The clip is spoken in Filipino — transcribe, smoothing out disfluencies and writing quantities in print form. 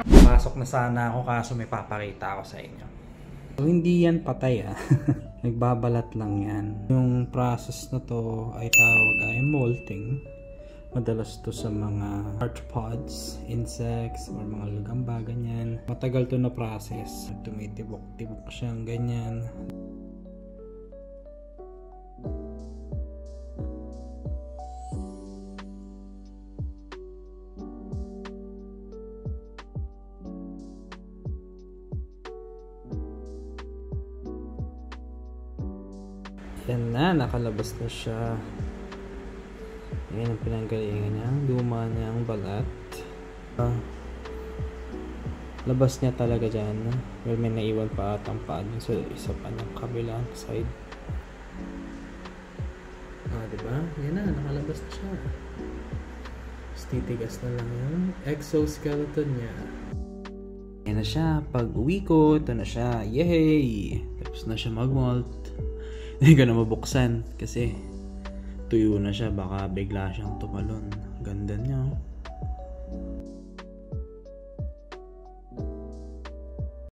Pasok na sana ako kaso may papakita ako sa inyo. So, hindi yan patay nagbabalat lang yan. Yung process na to ay tawag ay molting. Madalas to sa mga arthropods, insects, or mga lagamba, ganyan. Matagal to na process. Tumitibok-tibok siyang ganyan. Yan na, nakalabas na siya. Yan ang pinanggalingan niya. Luma niya ang balat. Labas niya talaga dyan. Well, may naiwan pa atang paa dun sa isa pa ng kabilang side. Diba? Yan na, nakalabas na siya. Tapos titigas na lang yung exoskeleton niya. Yan na siya. Pag uwi ko, ito na siya. Yay! Tapos na siya mag-molt. Hindi ko na mabuksan kasi tuyo na siya, baka bigla siyang tumalon. Ganda niya.